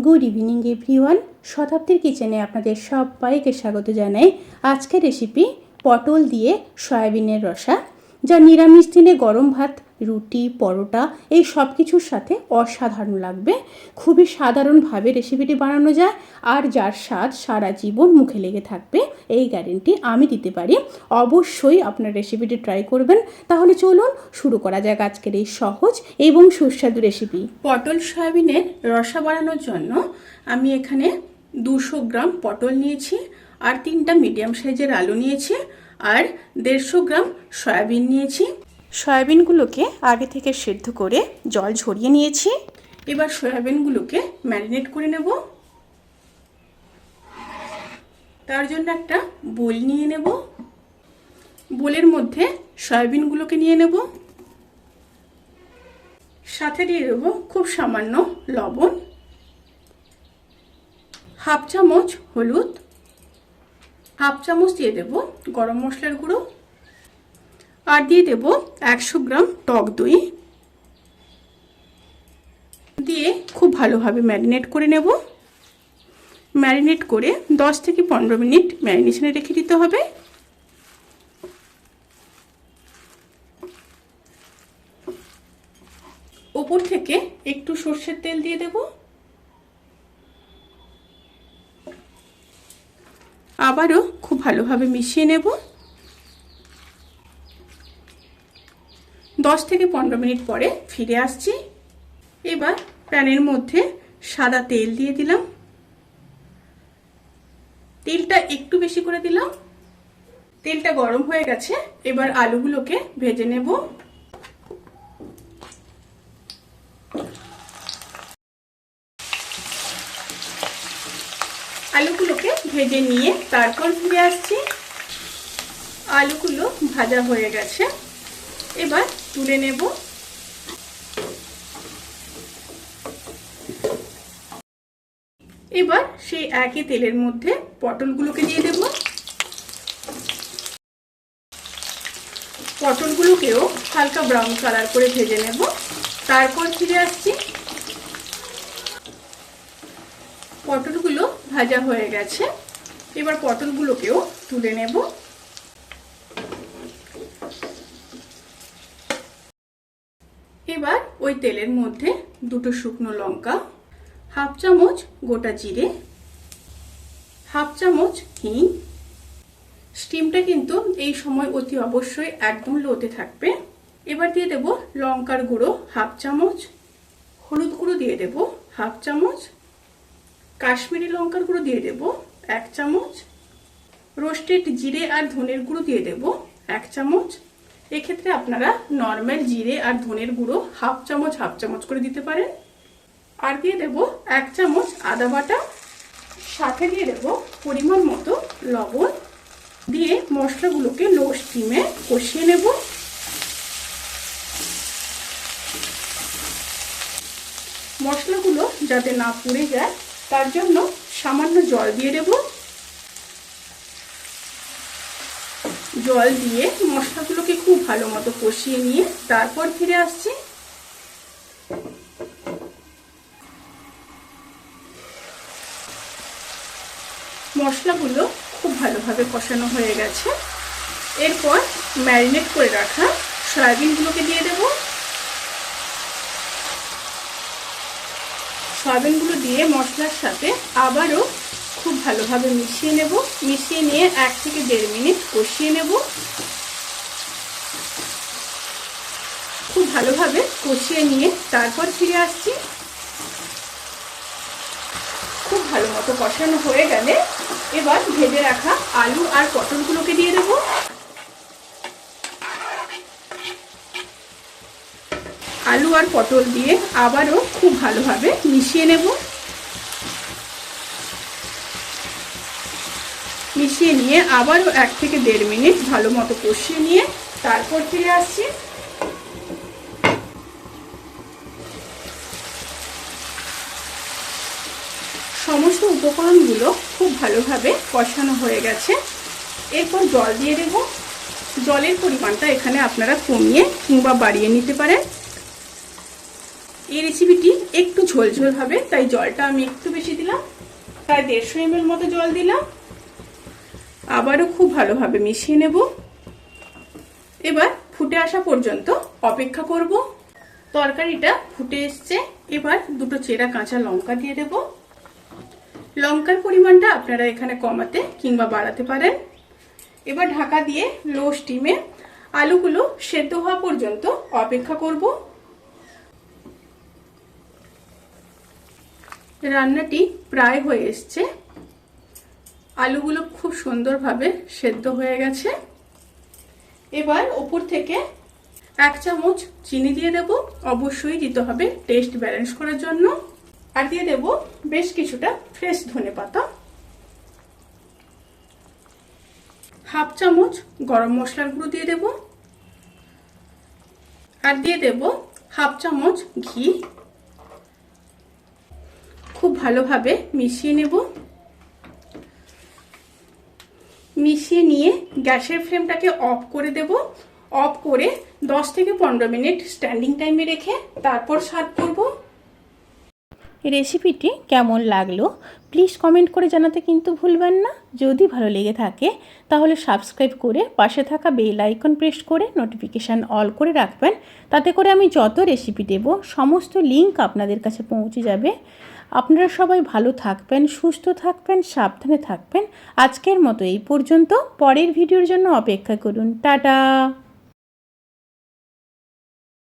Good evening everyone. শতাব্দীর কিচেনে আপনাদের সবাইকে স্বাগত জানাই। আজকের রেসিপি পটল দিয়ে সয়াবিনের রসা, যা নিরামিষ দিনে গরম ভাত, রুটি, পরোটা এই সব কিছুর সাথে অসাধারণ লাগবে। খুবই সাধারণভাবে রেসিপিটি বানানো যায়, আর যার স্বাদ সারা জীবন মুখে লেগে থাকবে এই গ্যারেন্টি আমি দিতে পারি। অবশ্যই আপনার রেসিপিটি ট্রাই করবেন। তাহলে চলুন শুরু করা যাক আজকের এই সহজ এবং সুস্বাদু রেসিপি। পটল সয়াবিনের রসা বানানোর জন্য আমি এখানে 200 গ্রাম পটল নিয়েছি, আর 3টা মিডিয়াম সাইজের আলু নিয়েছি, আর 150 গ্রাম সয়াবিন নিয়েছি। সয়াবিনগুলোকে আগে থেকে সেদ্ধ করে জল ঝরিয়ে নিয়েছি। এবার সয়াবিনগুলোকে ম্যারিনেট করে নেব। তার জন্য একটা বোল নিয়ে নেব। বোলের মধ্যে সয়াবিনগুলোকে নিয়ে নেব, সাথে দিয়ে দেব খুব সামান্য লবণ, হাফ চামচ হলুদ, হাফ চামচ দিয়ে দেব গরম মশলার গুঁড়ো, আর দিয়ে দেব 100 গ্রাম টক দই। দিয়ে খুব ভালোভাবে ম্যারিনেট করে নেব। ম্যারিনেট করে 10 থেকে 15 মিনিট ম্যারিনেশনে রেখে দিতে হবে। ওপর থেকে একটু সরষের তেল দিয়ে দেব। আবারও খুব ভালোভাবে মিশিয়ে নেব। 10 থেকে 15 মিনিট পরে ফিরে আসছি। এবার প্যানের মধ্যে সাদা তেল দিয়ে দিলাম। তেলটা একটু বেশি করে দিলাম। তেলটা গরম হয়ে গেছে। এবার আলুগুলোকে ভেজে নেব। আলুগুলোকে ভেজে নিয়ে তারপর ফিরে আসছি। আলুগুলো ভাজা হয়ে গেছে, এবার তুলে নেব। এবার সেই একই তেলের মধ্যে পটলগুলোকে দিয়ে দেব। পটলগুলোকেও হালকা ব্রাউন কালার করে ভেজে নেব। তারপর ফিরে আসছি। পটলগুলো ভাজা হয়ে গেছে, এবার পটলগুলোকেও তুলে নেব। এবার ওই তেলের মধ্যে 2টো শুকনো লঙ্কা, হাফ চামচ গোটা জিরে, হাফ চামচ হিং। স্টিমটা কিন্তু এই সময় অতি অবশ্যই একদম লোতে থাকবে। এবার দিয়ে দেব লঙ্কার গুঁড়ো হাফ চামচ, হলুদ গুঁড়ো দিয়ে দেব হাফ চামচ, কাশ্মীরি লঙ্কার গুঁড়ো দিয়ে দেব 1 চামচ, রোস্টেড জিরে আর ধনের গুঁড়ো দিয়ে দেব 1 চামচ। এক্ষেত্রে আপনারা নর্মাল জিরে আর ধনের গুঁড়ো হাফ চামচ করে দিতে পারেন। আর দিয়ে দেব 1 চামচ আদা বাটা, সাথে দিয়ে দেব পরিমাণ মতো লবণ। দিয়ে মশলাগুলোকে লো স্টিমে কষিয়ে নেব। মশলাগুলো যাতে না পুড়ে যায় তার জন্য সামান্য জল দিয়ে দেব। জল দিয়ে মশলাগুলোকে খুব ভালো মতো কষিয়ে নিয়ে তারপর ফিরে আসছি। মশলাগুলো খুব ভালোভাবে কষানো হয়ে গেছে। এরপর ম্যারিনেট করে রাখা সয়াবিনগুলোকে দিয়ে দেব। সয়াবিনগুলো দিয়ে মশলার সাথে আবারও খুব ভালোভাবে মিশিয়ে নেব। মিশিয়ে নিয়ে 1 থেকে 1.5 মিনিট কষিয়ে নেব। খুব ভালোভাবে কষিয়ে নিয়ে তারপর ফিরে আসছি। খুব ভালো মতো কষানো হয়ে গেলে এবার ভেজে রাখা আলু আর পটলগুলোকে দিয়ে দেব। আলু আর পটল দিয়ে আবারও খুব ভালোভাবে মিশিয়ে নেব। মিশিয়ে নিয়ে আবারও 1 থেকে 1.5 মিনিট ভালো মতো কষিয়ে নিয়ে তারপর ফিরে আসছি। সমস্ত উপকরণগুলো খুব ভালোভাবে কষানো হয়ে গেছে। এরপর জল দিয়ে দেব। জলের পরিমাণটা এখানে আপনারা কমিয়ে কিংবা বাড়িয়ে নিতে পারেন। এই রেসিপিটি একটু ঝোলঝোল হবে, তাই জলটা আমি একটু বেশি দিলাম, প্রায় 150 ml মতো জল দিলাম। আবারও খুব ভালোভাবে মিশিয়ে নেব। এবার ফুটে আসা পর্যন্ত অপেক্ষা করব। তরকারিটা ফুটে এসছে। এবার দুটো চেরা কাঁচা লঙ্কা দিয়ে দেব। লঙ্কার পরিমাণটা আপনারা এখানে কমাতে কিংবা বাড়াতে পারেন। এবার ঢাকা দিয়ে লো স্টিমে আলুগুলো সেদ্ধ হওয়া পর্যন্ত অপেক্ষা করব। রান্নাটি প্রায় হয়ে এসছে। আলুগুলো খুব সুন্দরভাবে সেদ্ধ হয়ে গেছে। এবার উপর থেকে 1 চামচ চিনি দিয়ে দেব। অবশ্যই দিতে হবে টেস্ট ব্যালেন্স করার জন্য। আর দিয়ে দেব বেশ কিছুটা ফ্রেশ ধনেপাতা। 1/2 চামচ গরম মশলার গুঁড়ো দিয়ে দেব। আর দিয়ে দেব 1/2 চামচ ঘি। খুব ভালোভাবে মিশিয়ে নেব। মিশিয়ে নিয়ে গ্যাসের ফ্লেমটাকে অফ করে দেব। অফ করে 10 থেকে 15 মিনিট স্ট্যান্ডিং টাইমে রেখে তারপর সার্ভ করব। রেসিপিটি কেমন লাগলো প্লিজ কমেন্ট করে জানাতে কিন্তু ভুলবেন না। যদি ভালো লেগে থাকে তাহলে সাবস্ক্রাইব করে পাশে থাকা বেল আইকন প্রেস করে নোটিফিকেশান অল করে রাখবেন। তাতে করে আমি যত রেসিপি দেব সমস্ত লিঙ্ক আপনাদের কাছে পৌঁছে যাবে। আপনারা সবাই ভালো থাকবেন, সুস্থ থাকবেন, সাবধানে থাকবেন। আজকের মতো এই পর্যন্ত। পরের ভিডিওর জন্য অপেক্ষা করুন। টাটা।